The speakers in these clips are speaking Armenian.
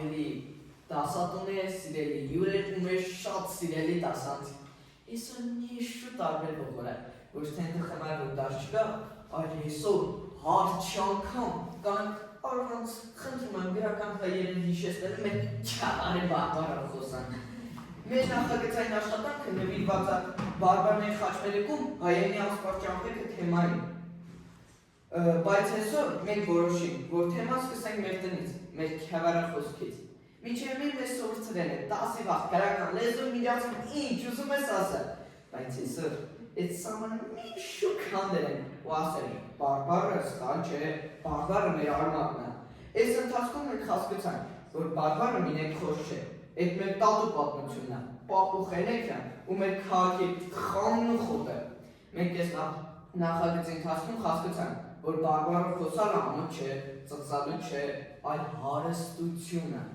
ավելի դասատուներ, սիրելի հյուրեր ու մեր շատ սիրելի դասանցի։ Այսօր մի շուտ տարբերվող օր է, ոչ թե խմելու դաշ չկա, այլ այսօր հարց անգամ կանք առանց խնդրում եմ գրական հայերին հիշեցնել մեր չավարի բարբարը խոսանք։ Մեր նախագծային աշխատանքը նվիրված է բարբարների խաչմերեկում հայերենի անսպառ ճամփեքը թեմային։ Բայց այսօր մենք որոշենք, որ թեման սկսենք մեր տնից, մեր քյավառախոսքից։ Մինչև մեզ սովորցրել է 10 վաղ գրական լեզու միջոցով ինչ ուզում ես ասել, բայց այսօր այդ սամանը մի շուք հանդեր են ու ասել բարբարը սխալ չէ, բարբարը մեր արմատն է։ Այս ընթացքում մենք հասկացանք, որ բարբարը մինեք խոշ չէ, այդ մեր տատու պատմությունն է, պապու խելեքն ու մեր քաղաքի խանն ու խոտը։ Մենք այս նախագծի ընթացքում հասկացանք, որ բարբարը խոսալը ամոթ չէ, ծծալու չէ, այլ հարստություն է։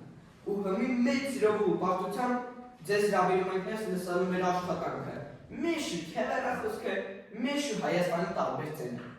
Ու հմի մեծ սիրով ու պարտությամբ ձեզ հրավիրում ենք մեզ լսելու մեր աշխատանքը։ Մեշու քյավառախոսքը, մեշու Հայաստանի տարբեր ձայներ։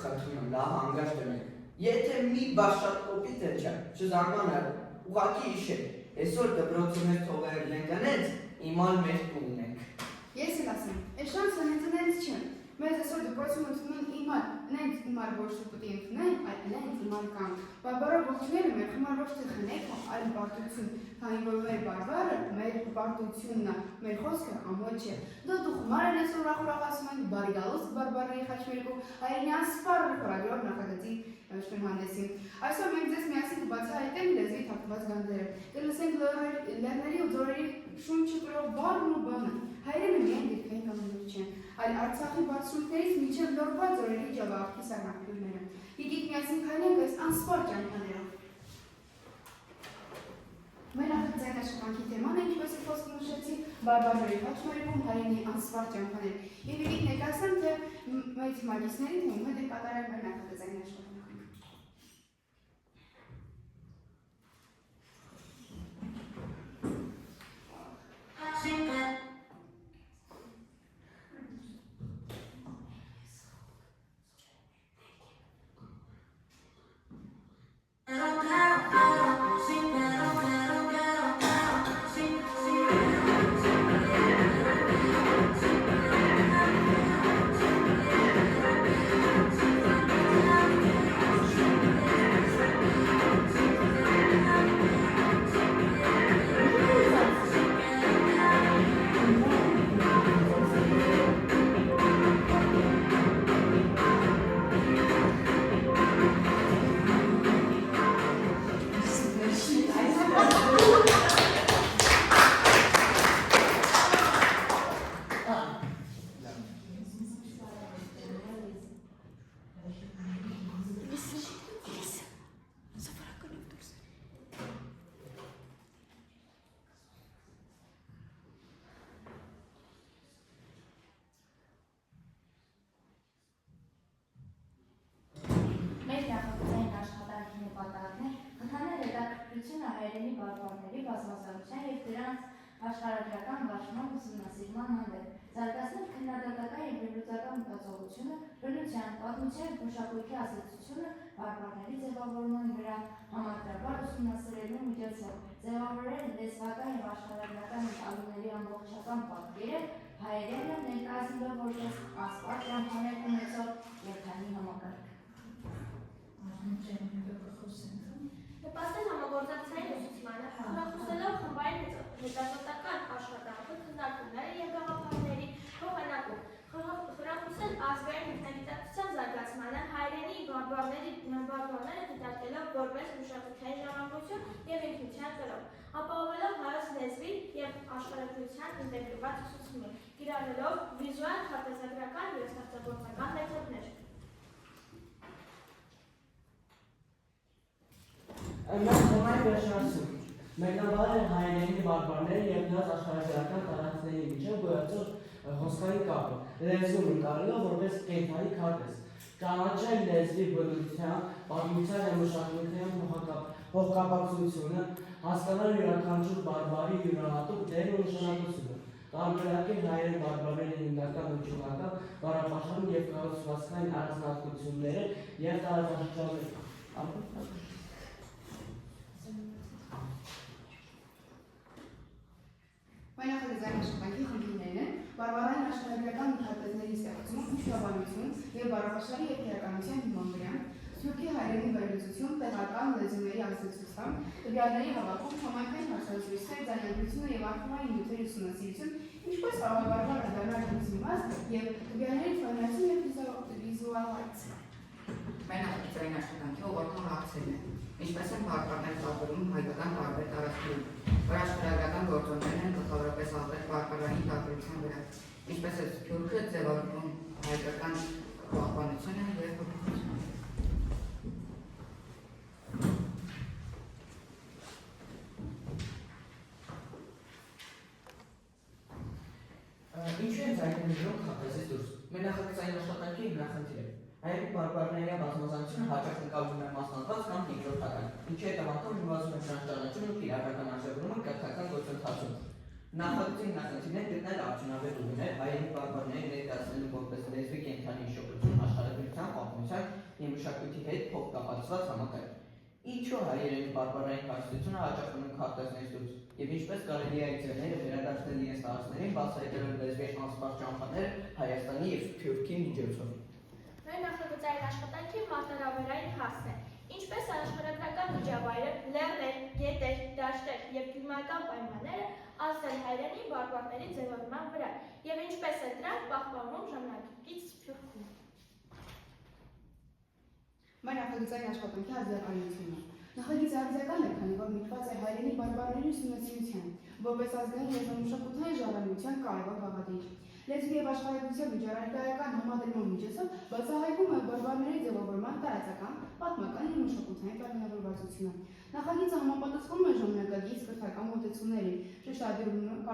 Խնդրում եմ լավ հանգարտ եղեք։ Եթե մի բաժ շատ կոպիտ էլ չէ, չզարմանալ, ուղղակի հիշեք, այսօր դպրոցը մեր թողերը լենգանեց, իմանալ մեր տունն եք։ Ես էլ ասեմ, այս շանսը հենց չեմ։ Մեզ այսօր դպրոցում ընդունում իմանալ, նենց իմար ոչ թե պիտի ընդունեն, այլ նենց իմար կան։ Բարբարը ողջուները մեր խմար ոչ թե խնեք, այլ պարտություն, քանի որ մեր բարբարը մեր պարտությունն է, մեր խոսքը ամոթ չէ։ Դու խմար ես ուրախ ասում են բարի գալուստ բարբարների խաչմերեկու հայերենի անսպառ խորագրով նախագծի հանդեսին։ Այսօր մենք ձեզ միասին կբացահայտենք լեզվի թաքնված գանձերը, կլսենք լեռների ու ձորերի շունչը կրող բառն ու բանը։ Հայերենը միայն դիրքային կանոններ չեն, այլ Արցախի բարձրություններից մինչև նորվա ձորերի ջավախքի սառնակրները։ Եկեք միասին քայլենք այս անսպառ ճանապարհներով։ Մեր նախագծային աշխատանքի թեման է, ինչպես խոսք նշեցի, բարբարների խաչմերեկում հայերենի անսպառ ճանապարհներ։ Եվ եկեք ներկայացնեմ, թե մեր թիմակիցներին ում հետ է կատարել մեր նախագծային աշխատանքը։ Հայերենի բարբարների բազմազանության և դրանց աշխարհագրական վարժման ուսումնասիրման հանդեպ, զարգացնել քննադատական և վերլուծական մտածողությունը, բնության, պատմության և մշակույթի ազդեցությունը բարբարների ձևավորման վրա համադրաբար ուսումնասիրելու միջոցով, ձևավորել լեզվական և աշխարհագրական ընկալումների ամբողջական պատկերը, հայերենը ներկայացնելով որպես անսպառ ճանապարհներ ունեցող երթանի համակարգ։ Նպաստել համագործակցային ուսուցմանը, խրախուսելով խմբային հետազոտական աշխատանքը, քննարկումները և գաղափարների փոխանակում, խրախուսել ազգային ինքնագիտակցության զարգացմանը, հայերենի բարբարները դիտարկելով որպես մշակութային ժառանգություն և ինքնության կրող, ապահովելով հայոց լեզվի և աշխարհագրության ինտեգրված ուսուցումը, կիրառելով վիզուալ, քարտեզագրական և ստեղծագործական մեթոդներ։ Մենք խմբային վերջնասում, մեկնաբանել հայերենի բարբարները և նրանց աշխարհագրական տարածքների միջև գոյացող խոսքային կապը, լեզուն ընկալելով որպես կենդանի քարտեզ, ճանաչել լեզվի բնության, պատմության և մշակութային փոխկապակցությունը, հասկանալ յուրաքանչյուր բարբարի յուրահատուկ դերն ու նշանակությունը, տարբերակել հայերեն բարբարների հիմնական հնչյունական, բառապաշարում և կառուցվածքային առանձնահատկությունները և տարածաշրջանները։ աշխատանքի խնդիրներն են բարբառային աշխարհագրական հատվածների ստեղծում, հիշողականություն եւ բառապաշարի եւ քերականության հիման վրա, Սփյուռքի հայրենի վերլուծություն, տեղական լեզուների ազդեցությամբ, տվյալների հավաքում, համայնքային հարցազրույցներ, ձայնագրությունը եւ արխիվային նյութերի ուսումնասիրություն, ինչպես կարող է բարբառը դառնալ իմաստ եւ տվյալների ֆորմացիա եւ վիզուալիզացիա։ Մեր նախագծային աշխատանքի ուղղորդող հարցերն են, ինչպես են բարբառներ տարբերում հայկական տարբեր տարածքներում, որ աշխարհագրական գործոններն են գլխավորապես ազդել բարբառային տարբերության վրա, ինչպես է Սփյուռքը ձևավորվում հայկական պահպանությունը եւ փոփոխությունը։ Ինչու են ձայնագրում քարտեզից դուրս։ Մեր նախագծային աշխատանքի հիմնախնդիրը հայերի բարբառների բազմազանությունը հաճախ նկատվում է մասնատված կամ երկրորդական, ինչի հետևանքով նվազում է նրանց ճանաչումը ու իրական արժևորումը կրթական գործընթացում։ Նախագծի հիմնախնդիրն է գտնել արդյունավետ ուղիներ հայերի բարբառների ներկայացնելու որպես լեզվի կենդանի հիշողություն, աշխարհագրության, պատմության և մշակույթի հետ փոխկապակցված համակարգ։ Ինչու հայերենի բարբառային հարստությունը հաճախ մնում քարտեզներից դուրս և ինչպես կարելի է այդ ձևները վերադարձնել իրենց տարածքներին, բացահայտելով լեզվի անսպառ ճամփաները Հայաստանի և Սփյուռքի միջոցով։ Մեր նախագծային աշխատանքի մարտահրավերային հարցն է. ինչպես աշխարհագրական միջավայրը, լեռներ, գետեր, դաշտեր և կլիմայական պայմանները ազդել հայերենի բարբառների ձևավորման վրա և ինչպես է դրանք պահպանվում ժամանակակից Սփյուռքում։ Մեր նախագծային աշխատանքի ազդեցությունը։ Նախագիծը արձական է, քանի որ միտված է հայերենի բարբառների ուսումնասիրության, որպես ազգային լեզվամշակութային ժառանգության կարևոր գաղափար։ Լեզվի եւ աշխարհագրության միջառարկայական համադրման միջոցով բացահայտվում է բարբառների ձևավորման տարածական, պատմական եւ մշակութային պայմանավորվածությունը։ Նախագիծը համապատասխանում է ժամանակակից կրթական մոտեցումներին, շեշտադրելով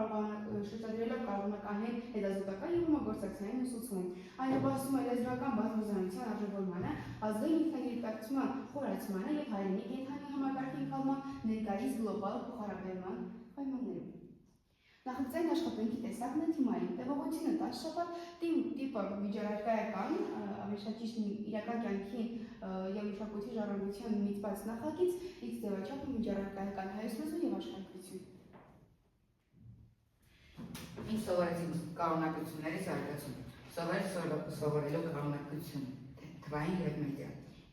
կարողականային հետազոտական եւ համագործակցային ուսուցումին։ Այն նպաստում է լեզվական բազմազանության արժևորմանը, ազգային ինքնագիտակցման խորացմանը եւ հայրենի կենդանի համակարգի ընկալման ներկայիս գլոբալ փոխհարաբերման պայմաններում։ Նախագծային աշխատանքի տեսակն է թիմային, տևողությունը 10 շաբաթ, տիպը միջառարկայական, ամենաշատիչն իրական կյանքի եւ մշակույթի ժառանգության միտված նախագիծ, X ձևաչափը միջառարկայական հայոց լեզու եւ աշխարհագրություն։ Ինչ սովորեցինք կանոնակությունների զարգացում, սովորելու կանոնակություն, թվային եւ մեդիա,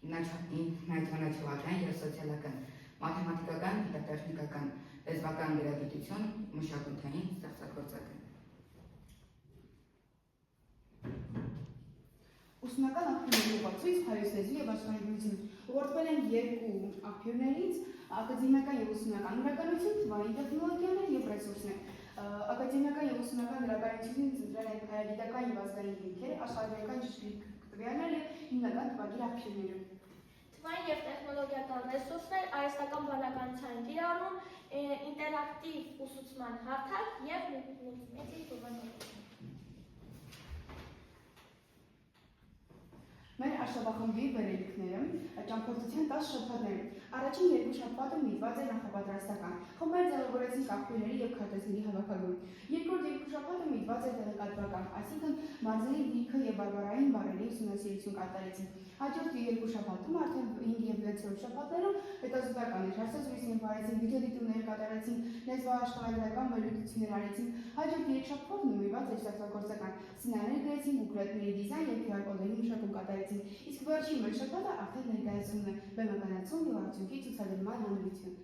ինքնաթվանաչափական եւ սոցիալական, մաթեմատիկական, գիտատեխնիկական, լեզվական գրագիտություն, մշակութային, ստեղծագործական։ Ուսումնական աղբյուրների ուղղացույց հայոց լեզվի եւ աշխարհագրություն ուղղորդվել են երկու աղբյուրներից՝ ակադեմիական եւ ուսումնական գրականություն, թվային տեխնոլոգիաներ եւ ռեսուրսներ։ Ակադեմիական եւ ուսումնական գրականությունից ընտրել են հայագիտական եւ ազգային հիմքեր, աշխարհագրական ճշգրիտ տվյալներ եւ հիմնական տվագիր աղբյուրները։ Թվային և տեխնոլոգիական ռեսուրսներ, արհեստական բանականության կիրառում, ինտերակտիվ ուսուցման հարթակ և մուլտիմեդիայի թվանորոշում։ Մեր աշխատախմբի վերելիքները ճամփորդության 10 շաբաթներ։ Առաջին երկու շաբաթը միտված է նախապատրաստական։ Խմբեր ձևավորեցին աղբյուրների եւ քարտեզների հավաքագրում։ Երկրորդ երկու շաբաթը միտված է տեղեկատվական, այսինքն մարզերի դիրքը եւ բարբառային բառերի ուսումնասիրություն կատարեցին։ Հաջորդ երկու շաբաթում արդեն 5 եւ 6-րդ շաբաթներում հետազոտական հարցազրույցներ վարեցին, վիդեոդիտումներ կատարեցին, լեզվաաշխարհագրական վերլուծություններ արեցին։ Հաջորդ 3 շաբաթն միտված է ստեղծագործական սցենարներ գրեցին, բուկլետների դիզայն եւ QR-կոդերի մշակում կատարեցին։ Իսկ վերջին մեկ շաբաթը արդեն ներկայացումն է բեմականացում եւ արդյունքի ցուցադրումը հանրությանը։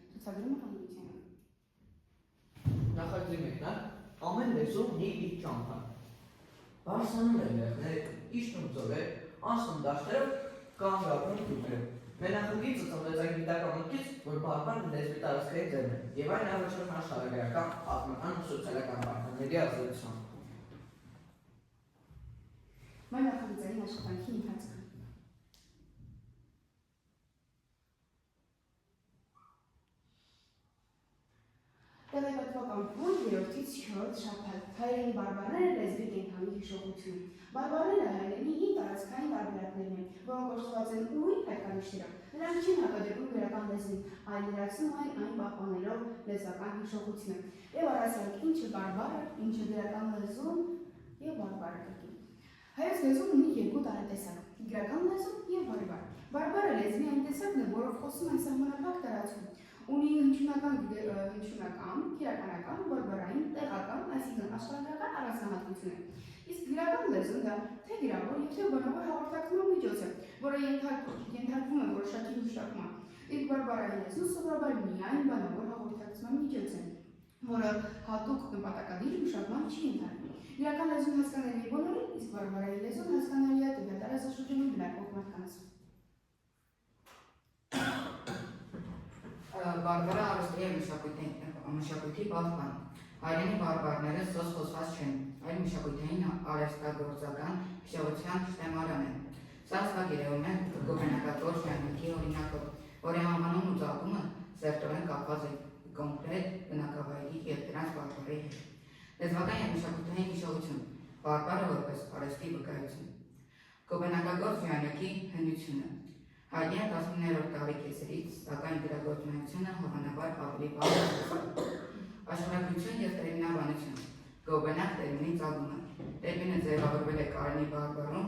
Նախագծի մեկնարկ ամեն լեզու ունի իր ճամփան։ Բարսանում են լեռներ, իջնում ձորեր, անցնում դաշտերով կամ ապրում գյուղերով։ Մեր նախագիծը ծնվեց այն գիտական մտքից, որ բարբառը լեզվի տարածքային ձևն է եւ այն առաջանում է աշխարհագրական, պատմական ու սոցիալական բարբառների ազդեցությամբ։ Մեր նախագծային աշխատանքի ընթացքը։ Տեղեկատվական փուլ 3-ից 4 շաբաթ հայերենի բարբառները լեզվի կենդանի հիշողություն։ Բարբառները հայերենի հին տարածքային տարբերակներն են, որոնք կոչված են ուրույն հայտանիշներով։ Նրանք չեն հակադրվում գրական լեզվին, այլ ներառում այն պահպանելով լեզվական հիշողությունը։ Եվ առասարակ ինչը բարբառը, ինչը գրական լեզուն եւ բարբառը։ Հայոց լեզուն ունի երկու տարատեսակ՝ գրական լեզու եւ բարբառ։ Բարբառը լեզվի այն տեսակն է, որով խոսում են սահմանափակ տարածքում։ Ունի հնչյունական, քերականական, բարբառային, տեղական, այսինքն աշխարհագրական առանձնահատկություն է։ Իսկ գրական լեզուն դա թե գրավոր եւ թե բանավոր հաղորդակցման միջոց է, որը ենթարկվում է որոշակի մշակման։ Իսկ բարբառային լեզուն սովորաբար միայն բանավոր հաղորդակցման միջոց է, որը հատուկ նպատակադիր մշակման չի ենթարկվում։ Գրական լեզուն հասկանալի է բոլորին, իսկ բարբառային լեզուն հասկանալի է տվյալ տարածաշրջանում բնակվող մարդկանց։ Բարբառը արվեստի և մշակույթի բազբան։ Հայերենի բարբառները սոց խոսված չեն, այլ մշակութային արհեստագործական հիշողության շտեմարան են։ Սա հստակ երևում է գոբելնակագործ ժանրի օրինակով, որի անվանումն ու ծագումը սերտորեն կապված է կոնկրետ բնակավայրի և դրանց բարբառի հետ։ Լեզվական և մշակութային հիշողություն, բարբառը որպես արհեստի վկայություն։ Գոբելնակագործ ժանրի հնությունը։ Հայտնի է 19-րդ դարի կեսերից, սակայն դրա գործունեությունը հավանաբար ավելի վաղ է։ Աշխարհագրություն և տերմինաբանություն։ Գոբելնակ տերմինի ծագումը։ Տերմինը ձևավորվել է Կարենի բարբառում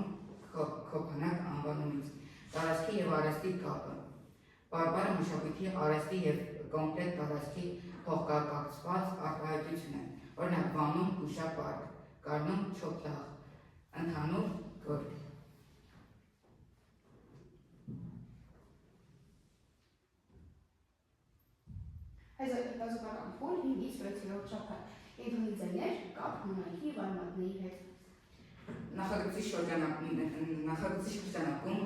քոփանակ անվանումից։ Տարածքի և արհեստի կապը։ Բարբառը մշակույթի, արհեստի և կոնկրետ տարածքի փոխկապակցված արտահայտություն է։ Օրինակ Վանում հուշապարկ, Կարնում չոթլախ, ընդհանուր գործ։ Այս հետազոտական փուլ 5-ից 6-րդ շաբաթ եդունի ձայներ կապ հնարքի և արմատների հետ։ Նախագծի շրջանակում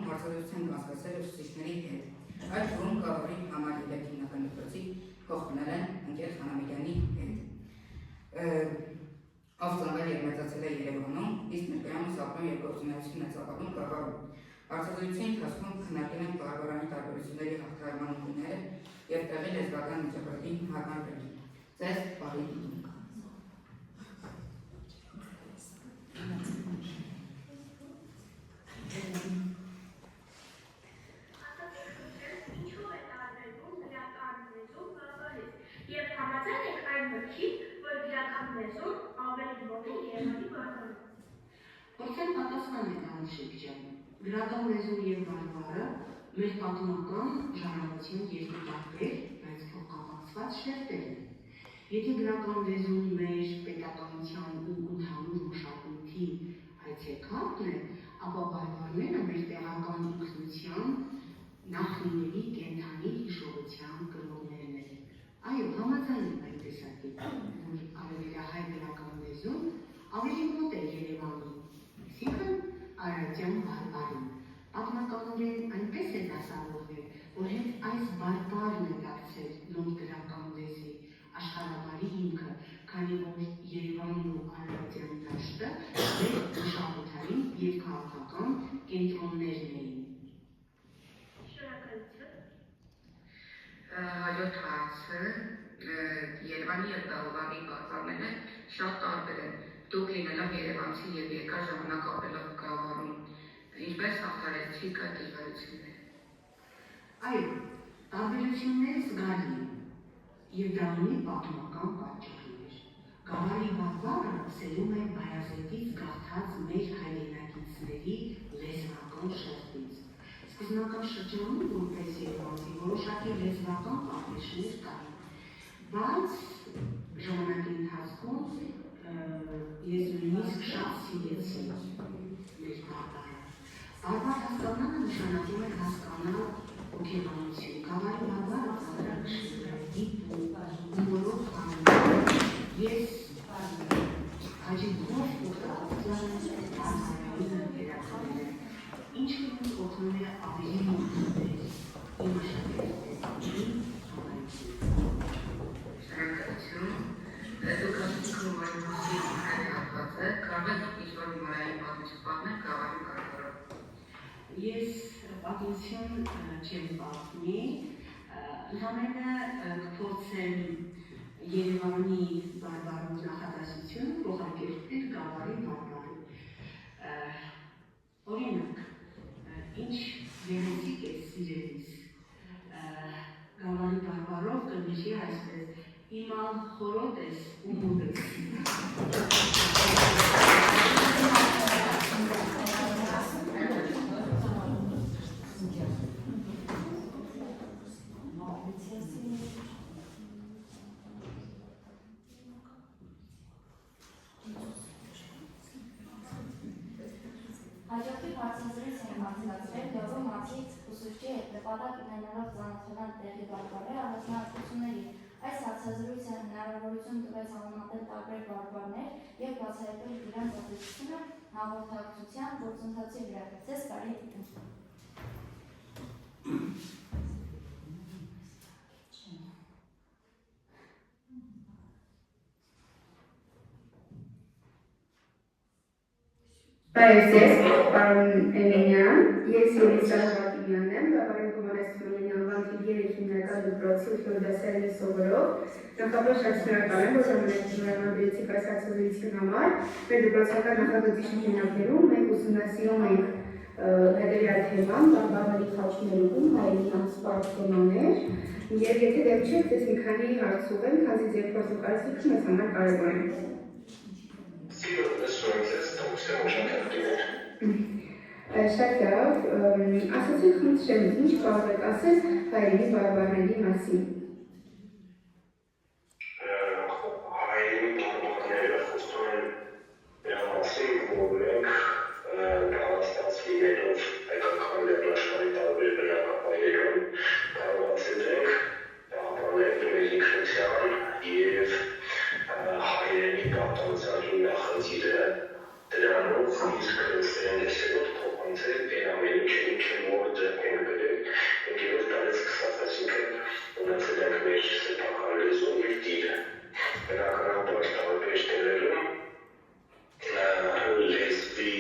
հարցազրույցներ անցկացրել ուսուցիչների հետ։ Այդ թվում Գավառի համար 3 հիմնական դպրոցի փոխմնել են ընկեր Խանամիրյանի հետ։ Աղջիկներ և մեծացել է Երևանում, իսկ ներկայումս ապրում և գործունեություն է ծավալում Գավառում։ Հարցազրույցի ընթացքում քննարկել են բարբառային տարբերությունների հաղթահարման ուղիները և տեղի լեզվական միջավայրի հարմարվելը։ Ձեզ բարի դիտում։ Եվ համաձայն եք այն մտքին, որ գրական լեզուն ավելի մոտ է Երևանի բարբառին։ Փորձեմ պատասխանել այս շրջանը։ Գրական լեզուն և բարբառը մեր պատմական ժառանգության երկու տարբեր, բայց փոխկապակցված շերտեր են։ Եթե գրական լեզուն մեր պետականության ու ընդհանուր մշակույթի այցեքարտն է, ապա բարբառները մեր տեղական ինքնության, նախնիների կենդանի հիշողության կրողներն են։ Այո, համաձայն եմ այդ տեսակետին, որ արևելահայ գրական լեզուն ավելի մոտ է Երևանին, այսինքն արարատյան բարբառին։ Պատմականորեն այնպես է դասավորվել, որ հենց այս բարբառն է դարձել նոր գրական լեզվի աշխարհաբարի հիմքը, քանի որ Երևանն ու արարատյան դաշտը մեր մշակութային և քաղաքական կենտրոններն էին։ Շնորհակալություն։ Հաջորդ հարցը Երևանի և Գավառի բարբառները շատ տարբեր են։ Դուք լինելով երևանցի և երկար ժամանակ ապրելով Գավառում, ինչպես հաղթահարեցիք այդ դժվարությունները։ Այո, տարբերությունները զգալի են, և դա ունի պատմական պատճառներ։ Գավառի բարբառը սերում է Բայազետից գաղթած մեր հայրենակիցների լեզվական շերտից։ Սկզբնական շրջանում, որպես երևանցի, որոշակի լեզվական պատնեշներ կային, բայց ժամանակի ընթացքում ես նույնիսկ շատ սիրեցի մեր բարբառը։ Բարբառ հասկանալը նշանակում է հասկանալ հոգեբանություն։ Գավառի բարբառը ծանրակշիռ է, դիպուկ, հումորով խանդում։ Ես հաջողով օգտագործել հարցային վերացումները, ինչը ինձ օգնում է ավելի մոտնել իմ աշակերտների համայնքին։ Շնորհակալություն։ Դուք ասացիք, որ մուսի հատվածը կարող եք ինչ-որ հումորային պատմություն պատմել Գավառի բարբառով։ Ես պատմություն չեմ պատմի, ընդամենը կփորձեմ Երևանի բարբառով նախադասություն փոխարկել Գավառի բարբառին։ Օրինակ, ինչ գեղեցիկ է սիրելիս, Գավառի բարբառով կնշի այսպես. իմանալ խորոտ ես ու մուտ ես։ Հաջորդի հարցազրույց են անցկացրել Լոռու մարզի ուսուցչի հետ նպատակ ունենալով ծանոթանալ տեղի բարբառների առանձնահատկություններին։ Այս հարցազրույցը հնարավորություն տվեց համեմատել տարբեր բարբառներ և բացահայտել դրանց ազդեցությունը հաղորդակցության գործընթացի վրա։ Ձեզ բարի դիտում։ Բարև ձեզ, պարոն Էմինյան, ես Ելիսա Շակիմյանն եմ, Գավառի Հովհաննես Թումանյանի անվան թիվ 3 հիմնական դպրոցի 8-րդ դասարանի սովորող։ Նախապես շատ շնորհակալ եմ, որ ժամանակացրեցիք այս հարցազրույցի համար։ Մեր դպրոցական նախագծի շրջանակներում մենք ուսումնասիրում ենք հետևյալ թեման՝ բարբառների խաչմերուկում, հայերեն անսպառ թեմաներ, եւ եթե դեռ չեք, ես մի քանի հարց ուղղեմ, քանզի ձեր փորձοκարիքը մեզ համար կարևոր է։ Շատ լավ, ասացեք խնդրեմ, ինչ կարող եք ասել հայերենի բարբառների մասին։ Հայերենի բարբառները խոսում են դրա մասին, որ մենք տարածված լինելով հայկական լեռնաշխարհի տարբեր բնակավայրերում կարողացել ենք պահպանել մեր ինքնության և հայերենի պատմության հիմնախնդիրը դրանով իսկ սերնդեսերոտ փոխանցել այն ամեն ինչը, ինչը նոր ձեռք ենք բերել 5-րդ դարից սկսած, այսինքն ունեցել ենք մեր սեփական լեզուն և դիրը։ Բնականաբար տարբեր տեղերում լեզվի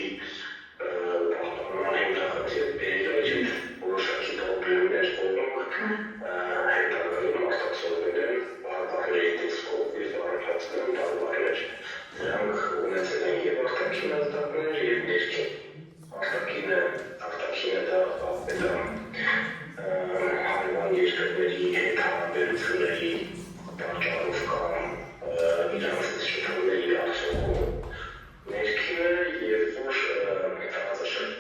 պահպանման հիմնախնդիրը բերել էր որոշակի պրոբլեմներ, որոնք հետագայում արտացոլվել են բարբառների տեսքով և առաջացել են բարբառներ։ Դրանք ունեցել են և արտաքին ազդակներ, և ներքին։ Արտաքինը դա հարևան երկրների հետ հարաբերությունների պատճառով կամ իրանցից շփումների արդյունքում, ներքինը երբ որ տարածաշրջան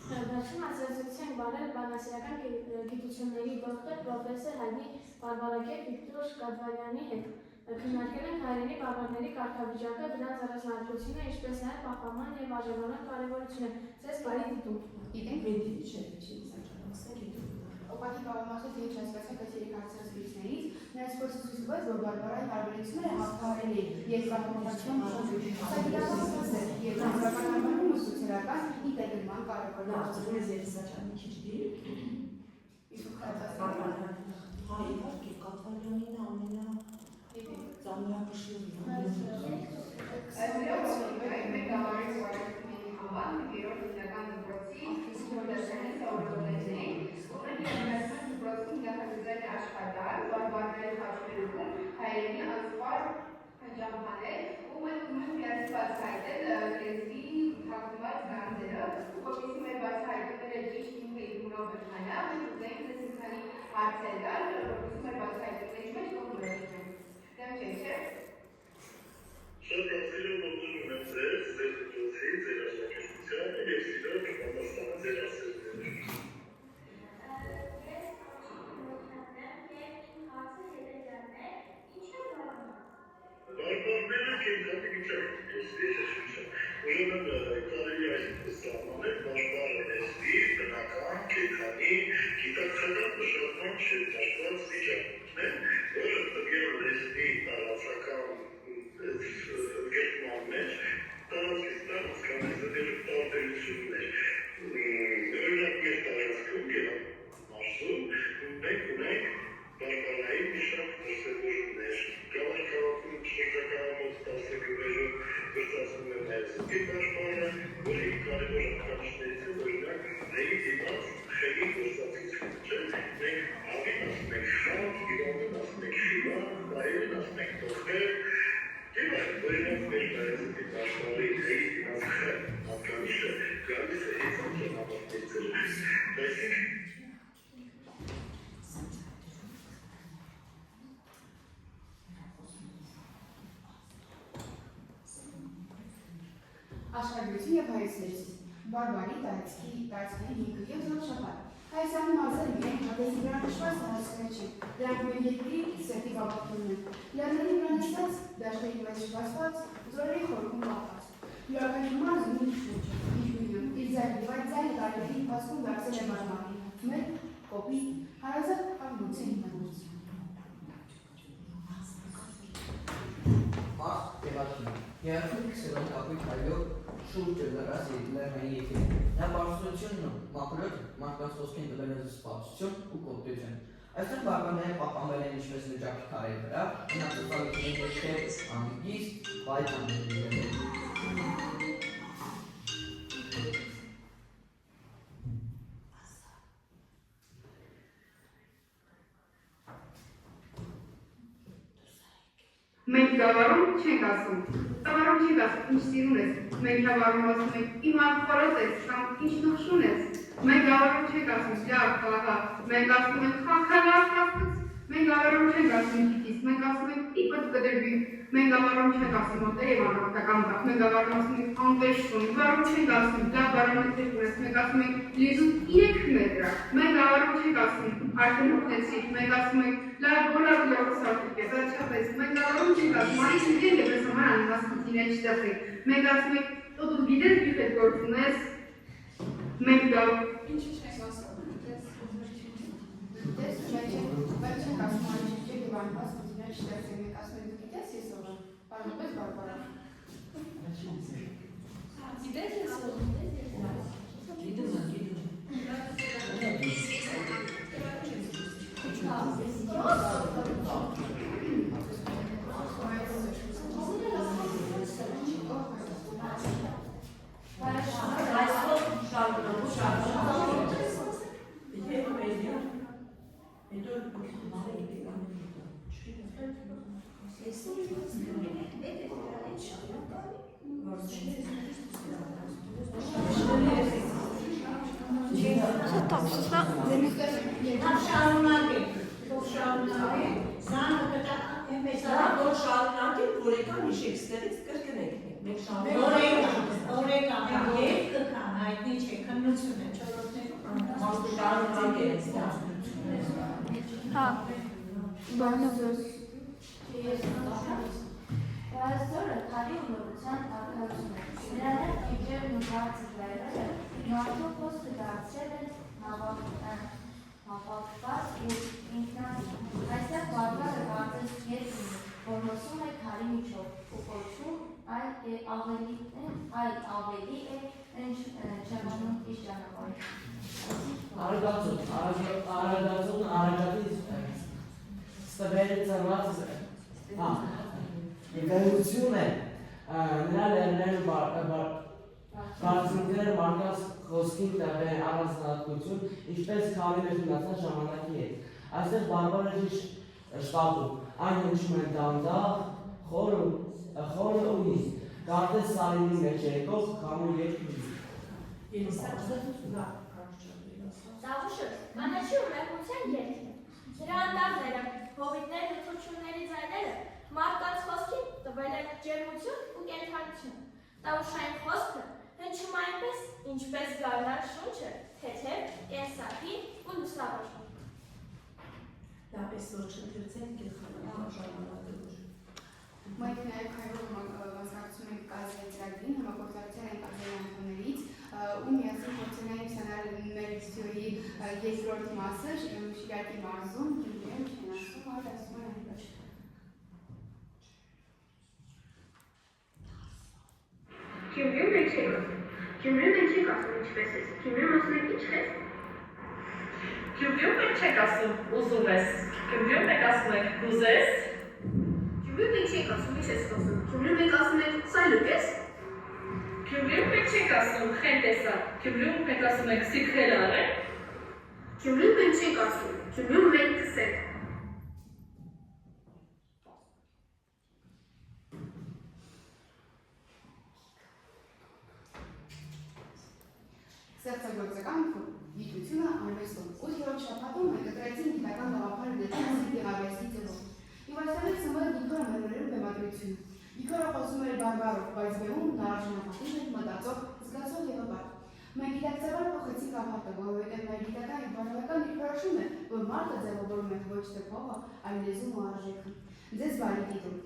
Վերջին ասացություն բարել բանասիրական գիտությունների դոկտոր պրոֆեսոր հայտնի բարբառակետ Վիկտոր Կադվալյանի հետ։ Քննարկել ենք հայերենի բարբառների կարգավիճակը, դրանց առանձնահատկությունը, ինչպես նաև պահպանման և արժանանան կարևորությունը։ Ձեզ բարի դիտում։ Գիտենք, Օպակի կավամասը դիեչ հասկացակ այս երեք հարցազրույցներից, նրանց փորձը ցույց տվեց, որ բարբառային տարբերությունները հաղթահարելի են երկրաչափական շրջանում։ Սա գիտակցված է եւ հանրապետական ուսուցչական ինտեգրման կարևոր դաշտերից երեսաչանի քիչ դի։ Հայ իհարկե Կատվալյանին ամենածանրակշիռն է։ Մենք գավառի ուղղությունների համար 5-րդ հիմնական դպրոցի 8-րդ դասարանի սովորողներն ենք, ովքեր իրականացնում դպրոցում նախագծել է աշխատանք բարբառների խաչմերուկում հայերենի անսպառ խնջապաներ, ու մենք ուզում ենք իրենց բացահայտել լեզվի հաղթված գանձերը, որպեսզի մեր բացահայտումները ճիշտ ինքը իր բունով ընթանա, մենք ուզենք ձեզ մի քանի հարցեր տալ, որպեսզի մեր բացահայտումների մեջ կողմնորոշվենք։ Դեմ չեք, չէ՞։ Շատ կարծիք եմ ողջունում եմ ձեզ, ձեր դպրոցի, ձեր աշակերտությանը և սիրով կպատասխանեմ ձեր ասելիքներին։ Ես ողջունում եմ և իմ հարցը հետևյալն է. ինչ է բարբառ։ Բարբառները կենդանի վիճակ են, ես շուշը։ Ուրեմն կարելի այսպես սահմանել բարբառը լեզվի, բնական, կենդանի, գիտակցական մշակման շրջապատված վիճակն է, որը տվյալ լեզվի տարածական գերման մեջ տարածքից տարածքան դերում տարբերություններ։ Օրինակ մեր տարածքում գերամարզում մենք ունենք բարբառային մի շարք դրսևորումներ։ Գավառ քաղաքում շրջակա մոտ 10 գյուղերում գործածվում է հայերենի բարբառը, որի կարևոր հատկանիշներից է օրինակ դերի դիմաց խելի գործածությունը, չէ՞։ Մենք ավին ասում ենք շատ, իրավուն ասում ենք շիվա, հայերեն ասում ենք տոխեր, եւ այլն, օրինակ մեր հայերենի բարբառի դերի դիմաց խել հատկանիշը գալիս է հեծանքանավարտներից։ Այսինքն Աշխարհագրություն եւ հայեցներից։ բարբարի տարածքային հիմքը և զորշապատ։ Հայաստանի մարզերը միայն հատեցի վրա նշված տարածքներ չեն, դրանք մեր երկրի սերտի բավականությունն են։ Լեռների վրա նստած, դաշտերի մեջ շվացված, ձորերի խորքում կապված։ Յուրաքանչյուր մարզը ունի շունչ, իր գույնը, իր ձայնը, եւ այդ ձայնը տարիների ընթացքում դարձել է բազմակի, մեր կոպիտ, հարազատ աղբոցի հիմնավորություն։ Մարդ տեղաշին, երախում կսերոն կապույտ հայլով շուրջը լրաս լեռնայի եթեր։ Նա բարձրությունն ու մակրոտ մարդկանց խոսքին տվել է զսպացություն ու կոպտություն։ Այստեղ բարբարները պահպանվել են ինչպես լճակի քարերի վրա, հնացուցալիքների մեջքեր անհիգիստ, բայց անհիգիստ։ Մենք գավառում չենք ասում, գավառում չենք ասում, ինչ սիրուն ես, մենք գավառում ասում ենք, իմ ալխորոտ ես, կամ ինչ նխշուն ես, մենք գավառում չենք ասում, լավ, խաղա, մենք ասում ենք խախալավ խախուց, մենք գավառում չենք ասում քիքիս, մենք ասում ենք իպըտ կդրվի, մենք գավառում չենք ասում ոտեր և անորդական տակ, մենք գավառում ասում ենք անտեշտուն, գավառում չենք ասում, լավ բարամետեր ունես, մենք ասում ենք լիզու 3 մետրա, մենք գավառում չենք ասում, արդեն ուտնեցիք, մենք ասում ենք լավ բոլոր լողսարտիկ ես, աչապես, մենք գավառում չենք ասում, արի սիգեն և ես համար անիմաստություն է չտեղի, մենք ասում ենք, դու գիտես դու հետ գործում ես, մենք գավ, ինչ չենք ասում, դես չենք ասում, արի չեք և անիմաստություն է չտեղի, մենք ասում ենք, դու գիտես ես ով եմ, պարմապես բարբարա։ Գիտես ես ով եմ, Վարազդորը քարի ունորության արկայություն է։ Նրանց իջերն ու բարձր լեռները մարդու խոսքը դարձրել են հավաքված ու ինքնազգ։ Այստեղ բարբարը կարծես երկ ունի, որ հոսում է քարի միջով ու կոչվում այլ ավելի է չմանում իր ճանապարհին։ Արագածուն արագատից ստվերը ծրված գայություն է նրա լեռները բարձրությունները մարդկանց խոսքին տվել առանձնահատկություն, ինչպես քարի մեջ մնացած ժամանակի հետ։ Այստեղ բարբարը ճիշտ շտապում, այն հնչում են դանդաղ, խորը ու հիսկ, կարծես սարինի մեջ եկող քամու երկրի։ Դավուշը կանաչի ու մեղմության երգն է։ Նրա անտառները, հովիտներն ու թռչունների ձայները մարդկանց խոսքին տվել են ջերմություն ու կենդանություն։ Դավուշային խոսքը հնչում այնպես, ինչպես գարնան շունչը, թեթև, կենսակի ու լուսավոր։ Լավ, այսօր չընթերցենք գլխավոր ժամանակը։ Մենք նաև քայլով մասնակցում ենք կազմել ծրագրին, համագործակցել ենք ազգային անդամներից ու միասին փորձել ենք ուսանալ մեր իստորիի երկրորդ մասը Շիրակի մարզում, Գյումրիում չեն ասում, այլ ասում են այնպես։ Գյումրիում մենք չենք ասում, Գյումրիում մենք չենք ասում ինչպես ես, Գյումրիում ասում ենք ինչ ես։ Գյումրիում մենք չենք ասում ուզում ես, Գյումրիում մենք ասում ենք կուզես։ Գյումրիում մենք չենք ասում ինչ ես խոսում, Գյումրիում մենք ասում ենք սայլուկ ես։ Գյումրիում մենք չենք ասում խեն տեսա, Գյումրիում մենք ասում ենք սիքրել արել։ Գյումրիում մենք չենք ասում, Գյումրիում մենք կսենք։ Ստեղծագործական գիտությունը արվեստում։ 8-րդ շաբաթում մենք ընտրեցինք գիտական գաղափարը ներկայացնել գեղարվեստի ձևով։ Եվ այստեղից ծնվել Իգորը մերորելու բեմադրությունը։ Իգորը խոսում էր բարբարով, բայց բեմում նա արժանապատիվ էր, մտածող, զգացող և ապար։ Մենք գիտակցաբար փոխեցինք ապարտը, որովհետև մեր գիտական և բանալական դիրքորոշումն է, որ մարդը ձևավորում է ոչ թե փողը, այլ լեզուն ու արժեքը։ Ձեզ բարի դիտում։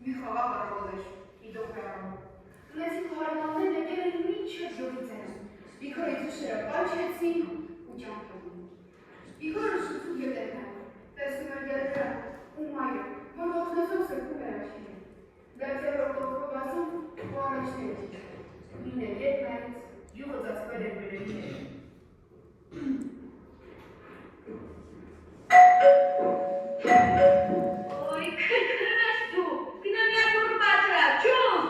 Մի խաղաղ առավոտ էր, իդող հրավառում։ Տնեցիք հարևաններն եկել էին մինչև յոթից Իգորից ուշերը պաչեցին ու ճամփում։ Իգորը շուտով ետեր նայում, տեսնում էր դերերը ու մայրը, որ օգնոցով սրբում էր աչքերին։ Դարձյալ օրտովքով ասում ու առաջներ էր։ Մինը ետ նայեց, յուղը ծածկվել էր բերերիներ։ Ой, քրքրես դու, գնամյա որ պատրա, ճոս։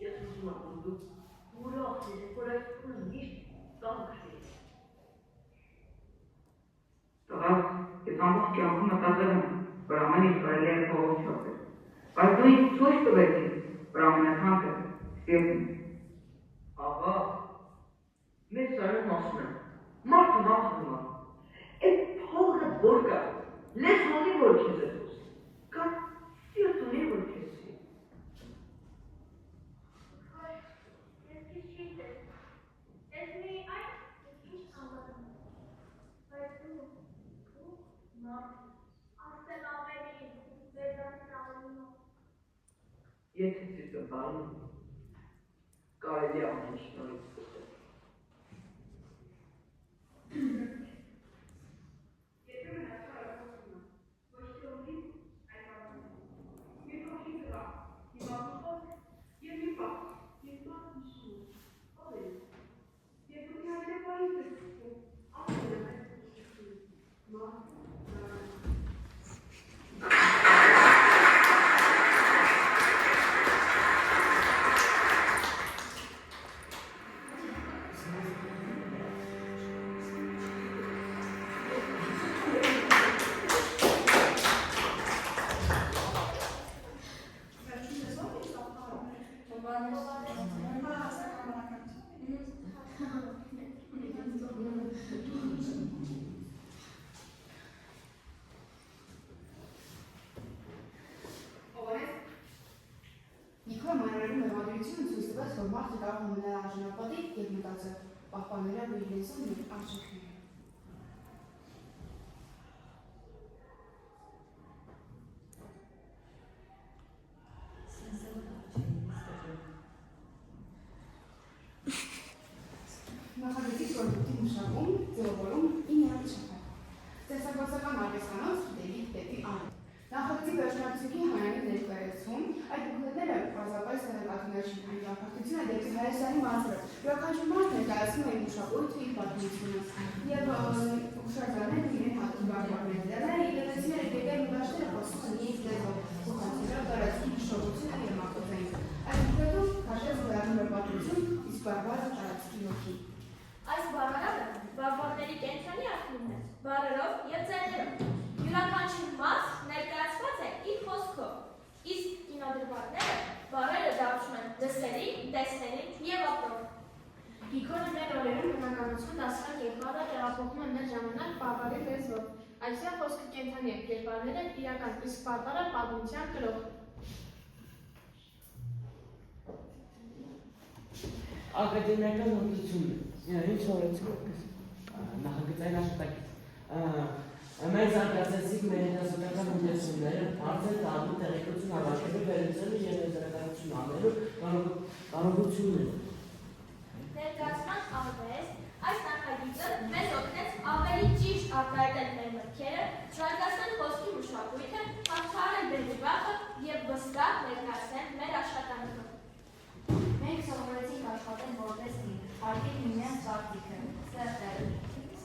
Ես ուզում եմ Ահա, որ այդ փուլը միշտ ծանոթ է։ Տղաս, ես ամբողջ կյանքում մտածել եմ, որ ամեն ինչ կարելի է փողոց չափել։ Բայց դու ինձ ցույց տվեցիր, որ ամենաթանկը սիրտն է։ Ահա, մեծ սարում ասում եմ, մարդը մաքրում է, այդ փողը որ կա, լեզուն ունի, որ քեզ է դուս, կա սիրտ ունի, որ քեզ սիրտ։ Ես քիչ չգիտեմ, ես մի այն ինչ անվանում եմ, բայց դու մարդ, ասել ավելի, վերջանից ավելի նոր։ Եթե սիրտը բանում, կարելի է ամեն ինչ նորից սկսել։ Նիկոլ մանրերի մեղադրությունը ցույց տվեց, որ մարդը կարող է մնալ արժանապատիվ և մտածել, պահպանելով իր լեզուն և արժեքները։ Նախագծի պրոդուկտի մշակում, ձևավորում 9 շաբաթ։ Ստեղծագործական արվեստանոց Դեվիդ դեպի Ան։ Նախագծի վերջնացուկի հայանի ներկայացում այդ բուքլետները պարզապես տեղեկատուներ չեն, այն ճամփորդությունը դեպի Հայաստանի մարզերը։ Յուրաքանչյուր մարդ ներկայացնում է իր մշակույթը, իր պատմությունը և հուշարձաններն իրեն հատուկ բարբառներ դերները, եկեղեցիները, գետերն ու դաշտերը խոսում են իրենց լեզվով, փոխանցելով տարածքի հիշողությունը և մակոծային։ Այդ բուքլետում քաշեց գոյանում պատմություն, իսկ բարբառը տարածքի հոգի։ Այս բառարանը բարբառների կենտրոնի ակումբն է, բառերով և ձայներով։ Յուրաքանչյուր մաս ներկայացված է իր խոսքով, իսկ կինոդրվագները բառերը դարձում են լսելի, տեսնելի և ապրող։ Նիկոլը մեր օրերում բնականություն դասական կերպարը տեղափոխում է մեր ժամանակ բարբառի լեզվով։ Այսինքն խոսքը կենդանի է, կերպարները իրական, իսկ բարբառը պատմության կրող։ Ակադեմիական հմտությունն է, ինչ որեցում նախագծային աշխատակից։ Մեր զարգացեցիք մեր հետազոտական հմտությունները, հարցեր տալու, տեղեկություն հավաքելու, վերլուծելու և ներդրականություն անելու կարողությունները։ Ներկայացման արվեստ այս նախագիծը մեզ օգնեց ավելի ճիշտ արտահայտել մեր մտքերը, զարգացնել խոսքի մշակույթը, հաղթահարել բերդիբախը և վստահ ներկայացնել մեր աշխատանքը։ Մենք սովորեցինք աշխատել որպես թիմ, հարգել միմյանց կարծիքը,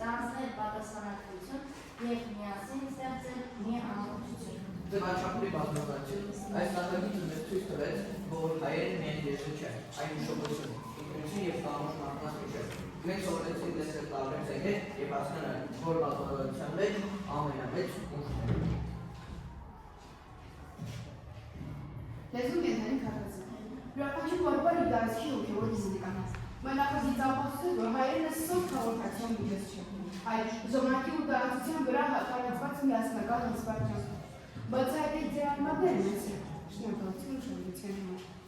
ստեղծել պատասխանատվություն և միասին ստեղծել մի ամբողջություն։ Ձևաչափի բազմազանություն այս նախագիծը մեզ ցույց տվեց, որ հայերը միայն լեզու չէ, այլ մշակություն, ինքնություն և կանոն մարդկանց միջև։ Մենք սովորեցինք լսել տարբեր ձայներ և հասկանալ, որ բազմազանության մեջ ամենամեծ ուժն է։ Լեզուն կենդանի քարտեզը։ Յուրաքանչյուր բարբառ իր տարածքի հոգևոր դիզինական է։ Մեր նախագիծը ապացուցեց, որ հայերենը սոց հաղորդակցության միջոց չէ, այլ ժամանակի ու տարածության վրա տարածված միասնական հսկայական։ Բայց այդ ձեռնարկներն են շնորհակալություն շնորհության համար։